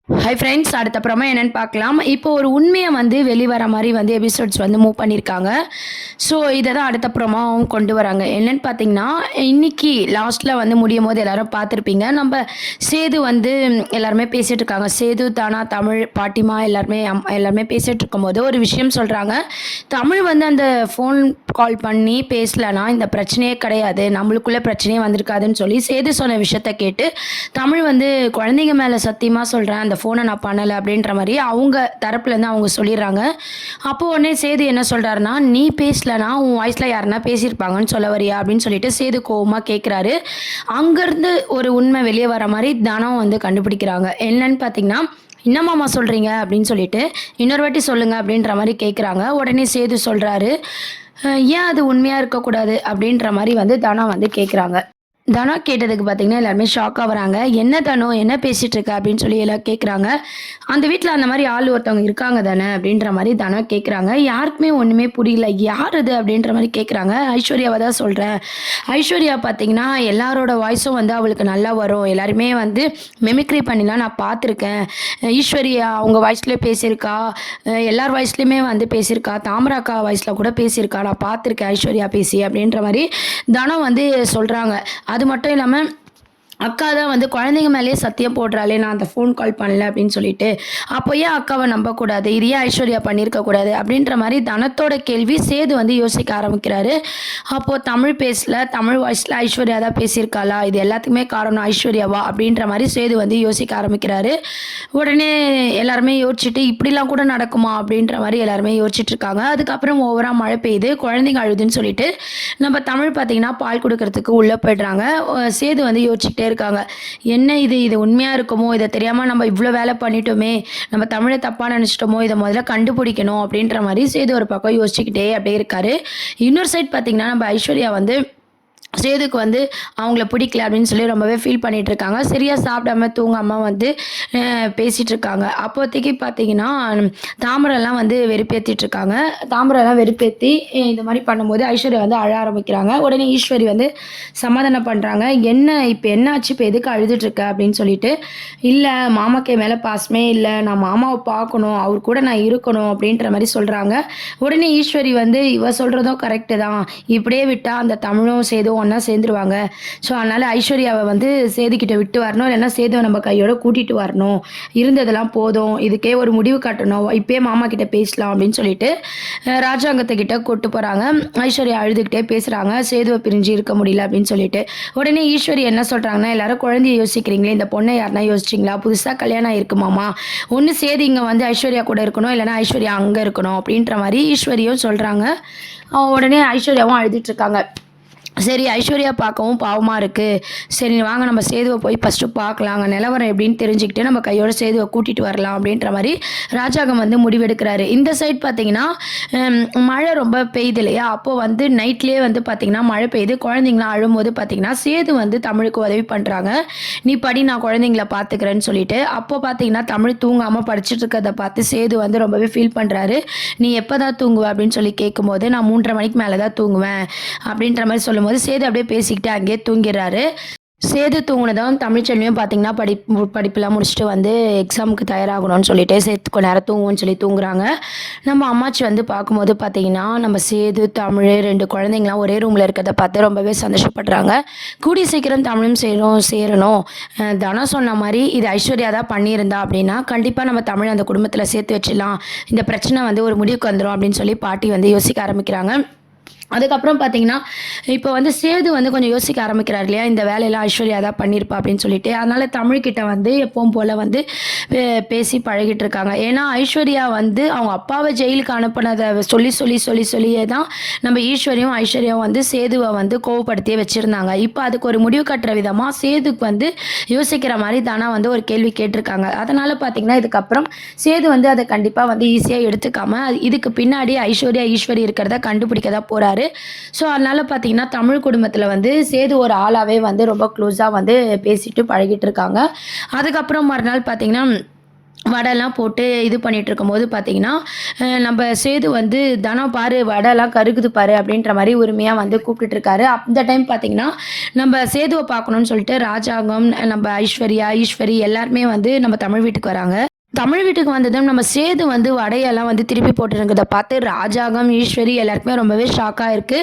Hi friends, அடுத்தப்புறமா என்னென்னு பார்க்கலாம். இப்போ ஒரு உண்மையை வந்து வெளிவர மாதிரி வந்து எபிசோட்ஸ் வந்து மூவ் பண்ணியிருக்காங்க. ஸோ இதை தான் அடுத்தப்புறமாவும் கொண்டு வராங்க. என்னென்னு பார்த்தீங்கன்னா, இன்னைக்கு லாஸ்ட்டில் வந்து முடியும் போது எல்லாரும் பார்த்துருப்பீங்க. நம்ம சேது வந்து எல்லாருமே பேசிகிட்டு இருக்காங்க. சேது, தானா, தமிழ், பாட்டிமா எல்லாருமே பேசிகிட்டு இருக்கும்போது ஒரு விஷயம் சொல்கிறாங்க. தமிழ் வந்து அந்த ஃபோன் கால் பண்ணி பேசலைன்னா இந்த பிரச்சனையே கிடையாது, நம்மளுக்குள்ளே பிரச்சனையே வந்திருக்காதுன்னு சொல்லி சேது சொன்ன விஷயத்த கேட்டு தமிழ் வந்து குழந்தைங்க மேலே சத்தியமாக சொல்கிறேன், அந்த ஃபோனை நான் பண்ணலை அப்படின்ற மாதிரி அவங்க தரப்புலேருந்து அவங்க சொல்லிடுறாங்க. அப்போது உடனே சேது என்ன சொல்கிறாருன்னா, நீ பேசலைன்னா உன் வாய்ஸில் யாருன்னா பேசியிருப்பாங்கன்னு சொல்ல வரியா அப்படின்னு சொல்லிட்டு சேது கோவமாக கேட்குறாரு. அங்கேருந்து ஒரு உண்மை வெளியே வர மாதிரி தனம் வந்து கண்டுபிடிக்கிறாங்க. என்னன்னு பார்த்தீங்கன்னா, என்னம்மாம்மா சொல்கிறீங்க அப்படின்னு சொல்லிட்டு இன்னொரு வாட்டி சொல்லுங்கள் அப்படின்ற மாதிரி கேட்குறாங்க. உடனே சேது சொல்கிறாரு, ஏன் அது உண்மையாக இருக்கக்கூடாது அப்படின்ற மாதிரி வந்து தனம் வந்து கேட்குறாங்க. தனா கேட்டதுக்கு பார்த்தீங்கன்னா எல்லாருமே ஷாக் ஆகுறாங்க. என்ன தனோ, என்ன பேசிகிட்டு இருக்க அப்படின்னு சொல்லி எல்லாம் கேட்குறாங்க. அந்த வீட்டில் அந்த மாதிரி ஆள் ஒருத்தவங்க இருக்காங்க தானே அப்படின்ற மாதிரி தனா கேட்குறாங்க. யாருக்குமே ஒன்றுமே புரியல, யார் இது அப்படின்ற மாதிரி கேட்குறாங்க. ஐஸ்வர்யாவை தான் சொல்கிறேன். ஐஸ்வர்யா பார்த்தீங்கன்னா எல்லாரோட வாய்ஸும் வந்து அவளுக்கு நல்லா வரும், எல்லாருமே வந்து மெமிக்ரி பண்ணிலாம் நான் பார்த்துருக்கேன். ஈஸ்வர்யா அவங்க வாய்ஸ்லேயே பேசியிருக்கா, எல்லார் வாய்ஸ்லேயுமே வந்து பேசியிருக்கா, தாமராக்கா வாய்ஸில் கூட பேசியிருக்கா, நான் பார்த்துருக்கேன் ஐஸ்வர்யா பேசி அப்படின்ற மாதிரி தனம் வந்து சொல்கிறாங்க. அது மட்டும் இல்லாமல் அக்கா தான் வந்து குழந்தைங்க மேலேயே சத்தியம் போடுறாளே, நான் அந்த ஃபோன் கால் பண்ணல அப்படின்னு சொல்லிட்டு, அப்போ ஏன் அக்காவை நம்பக்கூடாது, இது ஏன் ஐஸ்வர்யா பண்ணியிருக்கக்கூடாது அப்படின்ற மாதிரி தனத்தோட கேள்வி சேது வந்து யோசிக்க ஆரம்பிக்கிறாரு. அப்போது தமிழ் பேசல, தமிழ் வாய்ஸில் ஐஸ்வர்யா தான் பேசியிருக்காளா, இது எல்லாத்துக்குமே காரணம் ஐஸ்வர்யாவா அப்படின்ற மாதிரி சேது வந்து யோசிக்க ஆரம்பிக்கிறாரு. உடனே எல்லாருமே யோசிச்சுட்டு இப்படிலாம் கூட நடக்குமா அப்படின்ற மாதிரி எல்லாருமே யோசிச்சுட்டு இருக்காங்க. அதுக்கப்புறம் ஓவராக மழை பெய்யுது, குழந்தைங்க அழுதுன்னு சொல்லிட்டு நம்ம தமிழ் பார்த்திங்கன்னா பால் கொடுக்கறதுக்கு உள்ளே போய்ட்றாங்க. சேது வந்து யோசிச்சுட்டே இருக்காங்க, என்ன இது உண்மையாக இருக்குமோ, இதை தெரியாமல் நம்ம இவ்வளோ வேலை பண்ணிட்டோமே, நம்ம தமிழை தப்பாக நினச்சிட்டோமோ, இதை முதல்ல கண்டுபிடிக்கணும் அப்படின்ற மாதிரி சேது ஒரு பக்கம் யோசிச்சுக்கிட்டே அப்படியே இருக்காரு. இன்னொரு சைட் பார்த்திங்கன்னா நம்ம ஐஸ்வர்யா வந்து சேதுக்கு வந்து அவங்கள பிடிக்கல அப்படின்னு சொல்லி ரொம்பவே ஃபீல் பண்ணிகிட்டு இருக்காங்க. சரியாக சாப்பிடாம தூங்காமல் வந்து பேசிகிட்டு இருக்காங்க. அப்போதைக்கு பார்த்தீங்கன்னா தாமரைலாம் வந்து வெறுப்பேற்றிட்டுருக்காங்க. தாமரைலாம் வெறுப்பேற்றி இந்த மாதிரி பண்ணும்போது ஐஸ்வர்யா வந்து அழ ஆரம்பிக்கிறாங்க. உடனே ஈஸ்வரி வந்து சமாதானம் பண்ணுறாங்க. என்ன இப்போ என்னாச்சு, இப்போ எதுக்கு அழுதுட்ருக்க அப்படின்னு சொல்லிட்டு, இல்லை மாமாக்கு மேலே பாசமே இல்லை, நான் மாமாவை பார்க்கணும், அவர் கூட நான் இருக்கணும் அப்படின்ற மாதிரி சொல்கிறாங்க. உடனே ஈஸ்வரி வந்து இவ சொல்கிறதும் கரெக்டு தான், இப்படியே விட்டால் அந்த தமிழும் சேதும் ஒன்றா சேர்ந்துருவாங்க. ஸோ அதனால் ஐஸ்வர்யாவை வந்து சேதுக்கிட்ட விட்டு வரணும், இல்லைன்னா சேதுவை நம்ம கையோட கூட்டிகிட்டு வரணும், இருந்ததெல்லாம் போதும், இதுக்கே ஒரு முடிவு காட்டணும், இப்போயே மாமா கிட்ட பேசலாம் அப்படின்னு சொல்லிட்டு ராஜாங்கத்துக்கிட்ட கூட்டு போகிறாங்க. ஐஸ்வர்யா அழுதுகிட்டே பேசுகிறாங்க, சேதுவை பிரிஞ்சு இருக்க முடியல அப்படின்னு சொல்லிட்டு. உடனே ஈஸ்வரி என்ன சொல்கிறாங்கன்னா, எல்லாரும் குழந்தைய யோசிக்கிறீங்களே, இந்த பொண்ணை யாருன்னா யோசிச்சிங்களா, புதுசாக கல்யாணம் ஆயிருக்குமாமா, ஒன்று சேது இங்கே வந்து ஐஸ்வர்யா கூட இருக்கணும், இல்லைன்னா ஐஸ்வர்யா அங்கே இருக்கணும் அப்படின்ற மாதிரி ஈஸ்வரியும் சொல்கிறாங்க. உடனே ஐஸ்வர்யாவும் அழுதுட்ருக்காங்க. சரி, ஐஸ்வர்யா பார்க்கவும் பாவமாக இருக்குது, சரி வாங்க நம்ம சேதுவை போய் ஃபஸ்ட்டு பார்க்கலாம், அங்கே நிலவரம் எப்படின்னு தெரிஞ்சுக்கிட்டு நம்ம கையோட சேதுவை கூட்டிகிட்டு வரலாம் அப்படின்ற மாதிரி ராஜாங்கம் வந்து முடிவெடுக்கிறாரு. இந்த சைட் பார்த்திங்கன்னா மழை ரொம்ப பெய்யுது இல்லையா, அப்போது வந்து நைட்லேயே வந்து பார்த்திங்கன்னா மழை பெய்யுது. குழந்தைங்களாம் அழும்போது பார்த்திங்கன்னா சேது வந்து தமிழுக்கு உதவி பண்ணுறாங்க. நீ படி, நான் குழந்தைங்கள பார்த்துக்கிறேன்னு சொல்லிட்டு. அப்போது பார்த்திங்கன்னா தமிழ் தூங்காமல் படிச்சுட்டு இருக்கிறத பார்த்து சேது வந்து ரொம்பவே ஃபீல் பண்ணுறாரு. நீ எப்போ தான் தூங்குவ அப்படின்னு சொல்லி கேட்கும்போது, நான் 3:30 மணிக்கு மேலே தான் தூங்குவேன் அப்படின்ற மாதிரி சொல்லும்போது சேது அப்படியே பேசிக்கிட்டு அங்கேயே தூங்கிடுறாரு. சேது தூங்கினதும் தமிழ்ச்செல்வியும் பார்த்தீங்கன்னா படிப்பெல்லாம் முடிச்சுட்டு வந்து எக்ஸாமுக்கு தயாராகணும்னு சொல்லிட்டு சேர்த்து கொஞ்ச நேரம் தூங்குவோன்னு சொல்லி தூங்குறாங்க. நம்ம அம்மாச்சி வந்து பார்க்கும்போது பார்த்தீங்கன்னா நம்ம சேது, தமிழ் 2 குழந்தைங்களாம் ஒரே ரூமில் இருக்கிறத பார்த்து ரொம்பவே சந்தோஷப்படுறாங்க. கூடிய சீக்கிரம் தமிழும் சேரணும். தனம் சொன்ன மாதிரி இது ஐஸ்வர்யா தான் பண்ணியிருந்தா அப்படின்னா கண்டிப்பாக நம்ம தமிழ் அந்த குடும்பத்தில் சேர்த்து வச்சிடலாம், இந்த பிரச்சனை வந்து ஒரு முடிவுக்கு வந்துடும் அப்படின்னு சொல்லி பாட்டி வந்து யோசிக்க ஆரம்பிக்கிறாங்க. அதுக்கப்புறம் பார்த்தீங்கன்னா இப்போ வந்து சேது வந்து கொஞ்சம் யோசிக்க ஆரம்பிக்கிறார் இல்லையா, இந்த வேலையெல்லாம் ஐஸ்வர்யா தான் பண்ணியிருப்பா அப்படின்னு சொல்லிட்டு. அதனால் தமிழ்கிட்ட வந்து எப்பவும் போல் வந்து பேசி பழகிட்டு இருக்காங்க. ஏன்னா ஐஸ்வர்யா வந்து அவங்க அப்பாவை ஜெயிலுக்கு அனுப்பினதை சொல்லியே தான் நம்ம ஐஸ்வர்யாவும் வந்து சேதுவை வந்து கோவப்படுத்தியே வச்சுருந்தாங்க. இப்போ அதுக்கு ஒரு முடிவு கட்டுற விதமாக சேதுக்கு வந்து யோசிக்கிற மாதிரி தானா வந்து ஒரு கேள்வி கேட்டிருக்காங்க. அதனால் பார்த்தீங்கன்னா இதுக்கப்புறம் சேது வந்து அதை கண்டிப்பாக வந்து ஈஸியாக எடுத்துக்காம இதுக்கு பின்னாடி ஈஸ்வரி இருக்கிறத கண்டுபிடிக்க தான் போகிறாரு. ஸோ அதனால் பார்த்தீங்கன்னா தமிழ் குடும்பத்தில் வந்து சேது ஒரு ஆளாகவே வந்து ரொம்ப க்ளோஸாக வந்து பேசிட்டு பழகிட்டு இருக்காங்க. அதுக்கப்புறம் மறுநாள் பார்த்தீங்கன்னா வடைலாம் போட்டு இது பண்ணிட்டு இருக்கும்போது பார்த்தீங்கன்னா, நம்ம சேது வந்து "தனம் பாரு வடைலாம் கருகுது பாரு" அப்படின்ற மாரி உரிமையா வந்து கூப்பிட்டுட்டு இருக்காரு. அந்த டைம் பார்த்தீங்கன்னா, நம்ம சேதுவ பார்க்கணும்னு சொல்லிட்டு ராஜாங்கம், நம்ம ஐஸ்வர்யா, ஈஸ்வரி எல்லாருமே வந்து நம்ம தமிழ் வீட்டுக்கு வராங்க. தமிழ் வீட்டுக்கு வந்ததும் நம்ம சேது வந்து வடையெல்லாம் வந்து திருப்பி போட்டுருக்கிறத பார்த்து ராஜாங்கம், ஈஸ்வரி எல்லாருக்குமே ரொம்பவே ஷாக்கா இருக்கு.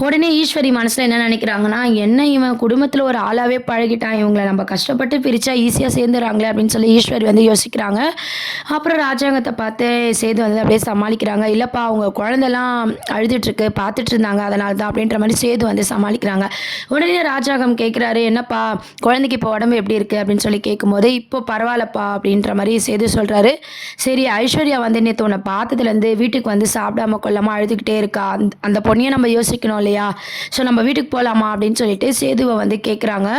உடனே ஈஸ்வரி மனசுல என்ன நினைக்கிறாங்கன்னா, "என்ன இவன் குடும்பத்துல ஒரு ஆளாவே பழகிட்டான். இவங்கள நம்ம கஷ்டப்பட்டு பிரிச்சா ஈஸியா சேர்ந்துர்றாங்களே" அப்படின்னு சொல்லி ஈஸ்வரி வந்து யோசிக்கிறாங்க. அப்புறம் ராஜாங்கத்த பார்த்து சேது வந்து அப்படியே சமாளிக்கிறாங்க. "இல்லப்பா அவங்க குழந்தலாம் அழுதுட்டுருக்கு. பார்த்துட்டு இருந்தாங்க. அதனால தான்" அப்படின்ற மாரி சேது வந்து சமாளிக்கிறாங்க. உடனே ராஜாங்கம் கேட்குறாரு, "என்னப்பா குழந்தைக்கு இப்போ உடம்பு எப்படி இருக்கு?" அப்படின்னு சொல்லி கேட்கும்போது, "இப்போ பரவாயில்லப்பா" அப்படின்ற மாரி சேது சொல்றாரு. "சரி ஐஸ்வர்யா வந்து நேத்து உன்ன பார்த்ததுலேருந்து வீட்டுக்கு வந்து சாப்பிடாம கொள்ளாம அழுதுகிட்டே இருக்கா. அந்த பொண்ணைய நம்ம யோசிக்கணும் இல்லையா? ஸோ நம்ம வீட்டுக்கு போலாமா?" அப்படின்னு சொல்லிட்டு சேதுவ வந்து கேட்குறாங்க.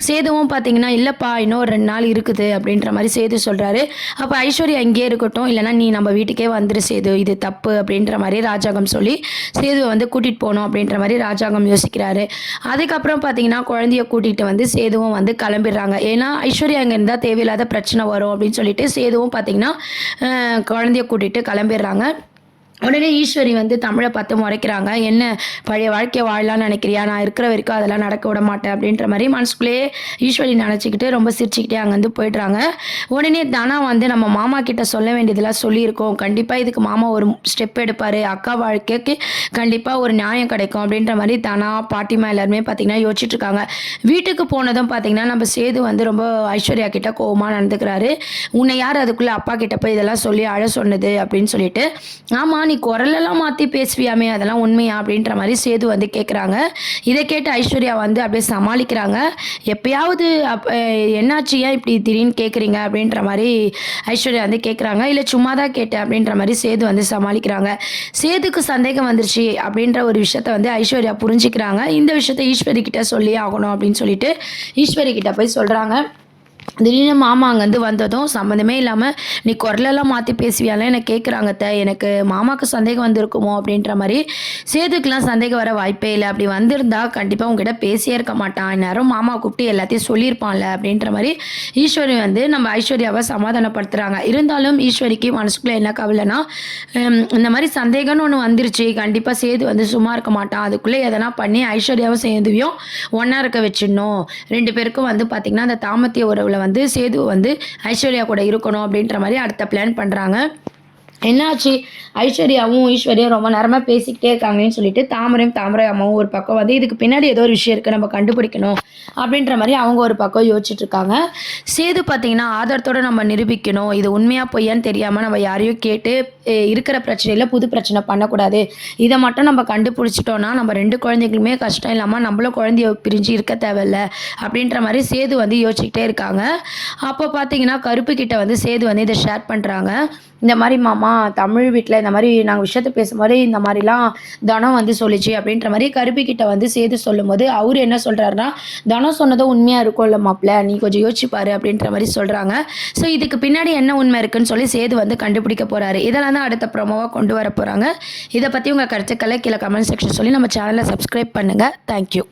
சேதுவும் பார்த்தீங்கன்னா, "இல்லப்பா இன்னும் ஒரு 2 நாள் இருக்குது" அப்படின்ற மாரி சேது சொல்றாரு. அப்ப ஐஸ்வர்யா இங்கேயே இருக்கட்டும். இல்லன்னா நீ நம்ம வீட்டுக்கே வந்துரு சேது. இது தப்பு அப்படின்ற மாரி ராஜாங்கம் சொல்லி, சேதுவ வந்து கூட்டிட்டு போணும் அப்படின்ற மாரி ராஜாங்கம் யோசிக்கிறாரு. அதுக்கப்புறம் பார்த்தீங்கன்னா, குழந்தைய கூட்டிட்டு வந்து சேதுவும் வந்து கிளம்பிடுறாங்க. ஏன்னா, ஐஸ்வர்யா இங்க இருந்தா தேவையில்லாத பிரச்சனை வரும் அப்படின்னு சொல்லிட்டு சேதுவும் பார்த்தீங்கன்னா, குழந்தைய கூட்டிட்டு கிளம்பிடுறாங்க. உடனே ஈஸ்வரி வந்து தமிழ பார்த்து முறைக்கிறாங்க. "என்ன பழைய வாழ்க்கைய வாழலாம்னு நினைக்கிறியா? நான் இருக்கிற வரைக்கும் அதெல்லாம் நடக்க விட மாட்டேன்" அப்படின்ற மாரி மனசுக்குள்ளேயே ஈஸ்வரி நினச்சுக்கிட்டு ரொம்ப சிரிச்சுக்கிட்டே அங்கேருந்து போயிடுறாங்க. உடனே தனா வந்து நம்ம மாமா கிட்ட சொல்ல வேண்டியதெல்லாம் சொல்லியிருக்கோம். கண்டிப்பா இதுக்கு மாமா ஒரு ஸ்டெப் எடுப்பாரு. அக்கா வாழ்க்கைக்கு கண்டிப்பா ஒரு நியாயம் கிடைக்கும் அப்படின்ற மாரி தனா, பாட்டிமா எல்லாருமே பார்த்தீங்கன்னா யோசிச்சுட்டு இருக்காங்க. வீட்டுக்கு போனதும் பார்த்தீங்கன்னா, நம்ம சேது வந்து ரொம்ப ஐஸ்வர்யா கிட்ட கோவமா நடந்துக்கிறாரு. "உன்னை யார் அதுக்குள்ள அப்பா கிட்ட போய் இதெல்லாம் சொல்லி அழ சொன்னது?" அப்படின்னு சொல்லிட்டு. "ஆமா நீ குரலெல்லாம் மாத்தி பேசுவியாமே அதெல்லாம் உண்மையா?" அப்படின்ற மாரி சேது வந்து கேட்குறாங்க. இத கேட்டு ஐஸ்வர்யா வந்து அப்படியே சமாளிக்கிறாங்க. "எப்பயாவது என்னாச்சு? ஏன் இப்படி திடீர்னு கேட்குறீங்க?" அப்படின்ற மாரி ஐஸ்வர்யா வந்து கேட்குறாங்க. "இல்ல சும்மா தான் கேட்டேன்" அப்படின்ற மாரி சேது வந்து சமாளிக்கிறாங்க. சேதுக்கு சந்தேகம் வந்துருச்சு அப்படின்ற ஒரு விஷயத்த வந்து ஐஸ்வர்யா புரிஞ்சுக்கிறாங்க. இந்த விஷயத்த ஈஸ்வரி கிட்ட சொல்லியே ஆகணும் அப்படின்னு சொல்லிட்டு ஈஸ்வரி கிட்ட போய் சொல்றாங்க. திடீர்னு மாமா அங்கேருந்து வந்ததும் சம்மந்தமே இல்லாம, "நீ குரலெல்லாம் மாத்தி பேசுவியான்லாம் என்ன கேட்குறாங்க அத்த. எனக்கு மாமாவுக்கு சந்தேகம் வந்திருக்குமோ?" அப்படின்ற மாரி. சேதுக்குலாம் சந்தேகம் வர வாய்ப்பே இல்ல. அப்படி வந்திருந்தா கண்டிப்பா உன்கிட்ட பேசியே இருக்க மாட்டான். இந்நேரம் மாமாவ கூப்பிட்டு எல்லாத்தையும் சொல்லியிருப்பான்ல அப்படின்ற மாரி ஈஸ்வரி வந்து நம்ம ஐஸ்வர்யாவ சமாதானப்படுத்துறாங்க. இருந்தாலும் ஈஸ்வரிக்கு மனசுக்குள்ள என்ன கவலைன்னா, இந்த மாரி சந்தேகம்னு ஒண்ணு வந்துருச்சு. கண்டிப்பா சேது வந்து சும்மா இருக்க மாட்டான். அதுக்குள்ள எதனா பண்ணி ஐஸ்வர்யாவும் சேதுவையும் ஒண்ணா இருக்க வச்சுடணும். 2 பேருக்கும் வந்து பார்த்தீங்கன்னா, அந்த தாம்பத்திய உறவுல வந்து சேது வந்து ஐஸ்வர்யா கூட இருக்கணும் அப்படின்ற மாரி அடுத்த பிளான் பண்றாங்க. என்னாச்சு? ஐஸ்வர்யாவும், ஈஸ்வரியும் ரொம்ப நேரமா பேசிக்கிட்டே இருக்காங்களேன்னு சொல்லிட்டு, தாமரை அம்மாவும் ஒரு பக்கம் வந்து, இதுக்கு பின்னாடி ஏதோ ஒரு விஷயம் இருக்கு. நம்ம கண்டுபிடிக்கணும். அப்படின்ற மாரி அவங்க ஒரு பக்கம் யோசிச்சுட்டு இருக்காங்க. சேது பார்த்தீங்கன்னா, ஆதாரத்தோட நம்ம நிரூபிக்கணும். இது உண்மையா பொய்யான்னு தெரியாம நம்ம யாரையும் கேட்டு, இருக்கிற பிரச்சனையில புது பிரச்சனை பண்ணக்கூடாது. இத மட்டும் நம்ம கண்டுபிடிச்சிட்டோம்னா, நம்ம 2 குழந்தைகளுமே கஷ்டம் இல்லாம நம்மளும் குழந்தைய பிரிஞ்சு இருக்க தேவையில்ல. அப்படின்ற மாரி சேது வந்து யோசிச்சுக்கிட்டே இருக்காங்க. அப்போ பார்த்தீங்கன்னா, கருப்பு கிட்ட வந்து சேது வந்து இத ஷேர் பண்றாங்க. இந்த மாரி மாமா தமிழ் வீட்ல இந்த மாரி நாங்க விஷயத்த பேசும்போதே இந்த மாரிலாம் தனம் வந்து சொல்லுச்சு அப்படின்ற மாரி கருப்பி கிட்ட வந்து சேது சொல்லும்போது, அவரு என்ன சொல்றாருன்னா, "தனம் சொன்னதும் உண்மையா இருக்கும்ல மாப்ள. நீ கொஞ்சம் யோசிச்சு பாரு" அப்படின்ற மாரி சொல்றாங்க. ஸோ இதுக்கு பின்னாடி என்ன உண்மை இருக்குன்னு சொல்லி சேது வந்து கண்டுபிடிக்க போறாரு. இதெல்லாம் தான் அடுத்த ப்ரோமோவா கொண்டு வர போறாங்க. இத பத்தி உங்க கருத்துக்கள கீழ கமெண்ட் செக்ஷன் சொல்லி நம்ம சேனல சப்ஸ்கிரைப் பண்ணுங்க. Thank you.